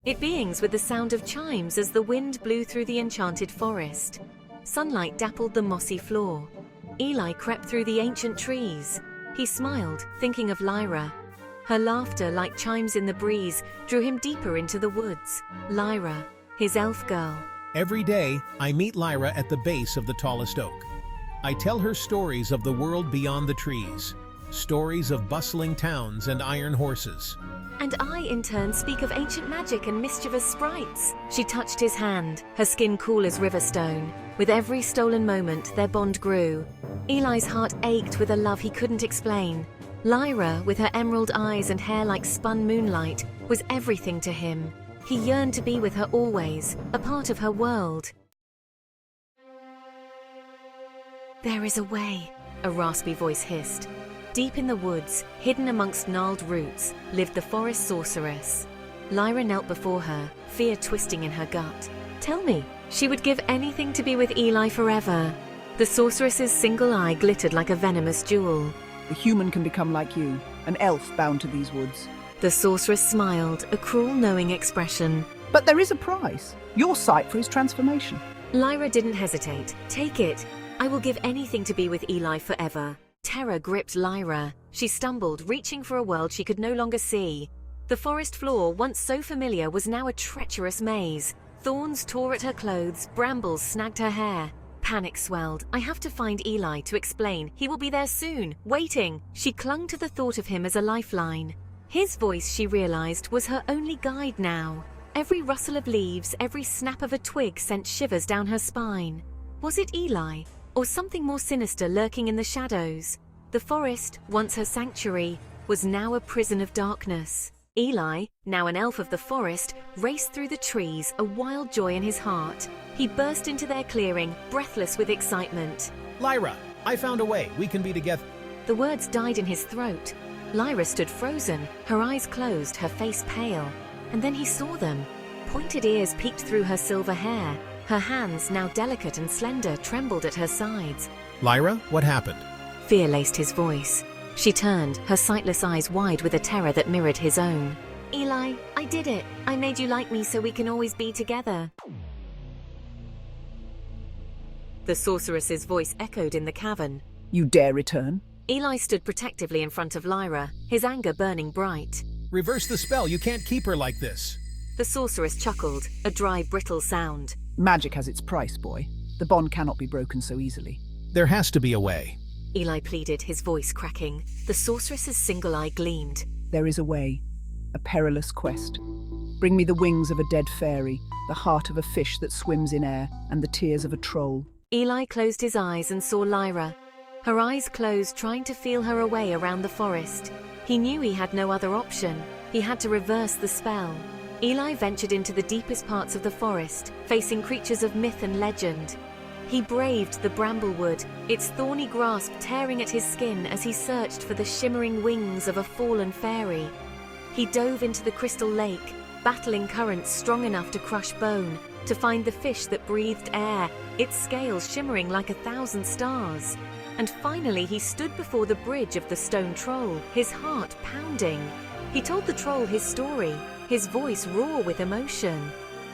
It beings with the sound of chimes as the wind blew through the enchanted forest. Sunlight dappled the mossy floor. Eli crept through the ancient trees. He smiled, thinking of Lyra. Her laughter, like chimes in the breeze, drew him deeper into the woods. Lyra, his elf girl. Every day, I meet Lyra at the base of the tallest oak. I tell her stories of the world beyond the trees, stories of bustling towns and iron horses. And I, in turn, speak of ancient magic and mischievous sprites. She touched his hand, her skin cool as river stone. With every stolen moment, their bond grew. Eli's heart ached with a love he couldn't explain. Lyra, with her emerald eyes and hair like spun moonlight, was everything to him. He yearned to be with her always, a part of her world. "There is a way," a raspy voice hissed. Deep in the woods, hidden amongst gnarled roots, lived the forest sorceress. Lyra knelt before her, fear twisting in her gut. "Tell me." She would give anything to be with Eli forever. The sorceress's single eye glittered like a venomous jewel. A human can become like you, an elf bound to these woods. The sorceress smiled, a cruel, knowing expression. But there is a price. Your sight for his transformation. Lyra didn't hesitate. "Take it. I will give anything to be with Eli forever." Terror gripped Lyra. She stumbled, reaching for a world she could no longer see. The forest floor, once so familiar, was now a treacherous maze. Thorns tore at her clothes, brambles snagged her hair. Panic swelled. "I have to find Eli to explain. He will be there soon, waiting." She clung to the thought of him as a lifeline. His voice, she realized, was her only guide now. Every rustle of leaves, every snap of a twig sent shivers down her spine. Was it Eli? Or something more sinister lurking in the shadows? The forest, once her sanctuary, was now a prison of darkness. Eli, now an elf of the forest, raced through the trees, a wild joy in his heart. He burst into their clearing, breathless with excitement. "Lyra, I found a way. We can be together." The words died in his throat. Lyra stood frozen, her eyes closed, her face pale. And then he saw them. Pointed ears peeked through her silver hair. Her hands, now delicate and slender, trembled at her sides. "Lyra, what happened?" Fear laced his voice. She turned, her sightless eyes wide with a terror that mirrored his own. "Eli, I did it. I made you like me so we can always be together." The sorceress's voice echoed in the cavern. You dare return? Eli stood protectively in front of Lyra, his anger burning bright. "Reverse the spell. You can't keep her like this." The sorceress chuckled, a dry, brittle sound. Magic has its price, boy. The bond cannot be broken so easily. "There has to be a way." Eli pleaded, his voice cracking. The sorceress's single eye gleamed. There is a way. A perilous quest. Bring me the wings of a dead fairy, the heart of a fish that swims in air, and the tears of a troll. Eli closed his eyes and saw Lyra. Her eyes closed, trying to feel her away around the forest. He knew he had no other option. He had to reverse the spell. Eli ventured into the deepest parts of the forest, facing creatures of myth and legend. He braved the bramblewood, its thorny grasp tearing at his skin as he searched for the shimmering wings of a fallen fairy. He dove into the crystal lake, battling currents strong enough to crush bone, to find the fish that breathed air, its scales shimmering like 1,000 stars. And finally he stood before the bridge of the stone troll, his heart pounding. He told the troll his story, his voice raw with emotion.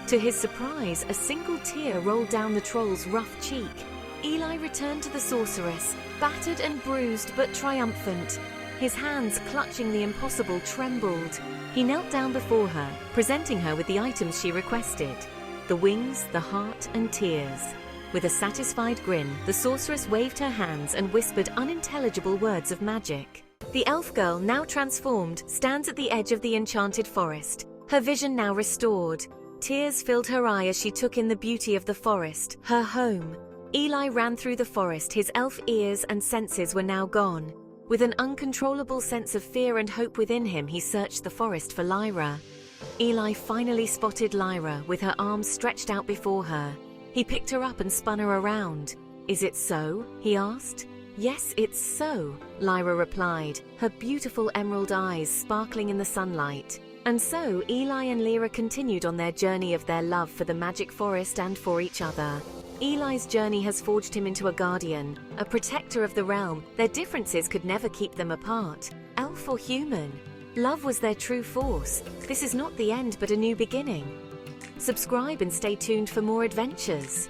To his surprise, a single tear rolled down the troll's rough cheek. Eli returned to the sorceress, battered and bruised but triumphant. His hands clutching the impossible trembled. He knelt down before her, presenting her with the items she requested. The wings, the heart, and tears. With a satisfied grin, the sorceress waved her hands and whispered unintelligible words of magic. The elf girl, now transformed, stands at the edge of the enchanted forest, her vision now restored. Tears filled her eye as she took in the beauty of the forest, her home. Eli ran through the forest, his elf ears and senses were now gone. With an uncontrollable sense of fear and hope within him, he searched the forest for Lyra. Eli finally spotted Lyra, with her arms stretched out before her. He picked her up and spun her around. "Is it so?" he asked. "Yes, it's so," Lyra replied, her beautiful emerald eyes sparkling in the sunlight. And so Eli and Lyra continued on their journey of their love for the magic forest and for each other. Eli's journey has forged him into a guardian, a protector of the realm. Their differences could never keep them apart, elf or human. Love was their true force. This is not the end but a new beginning. Subscribe and stay tuned for more adventures.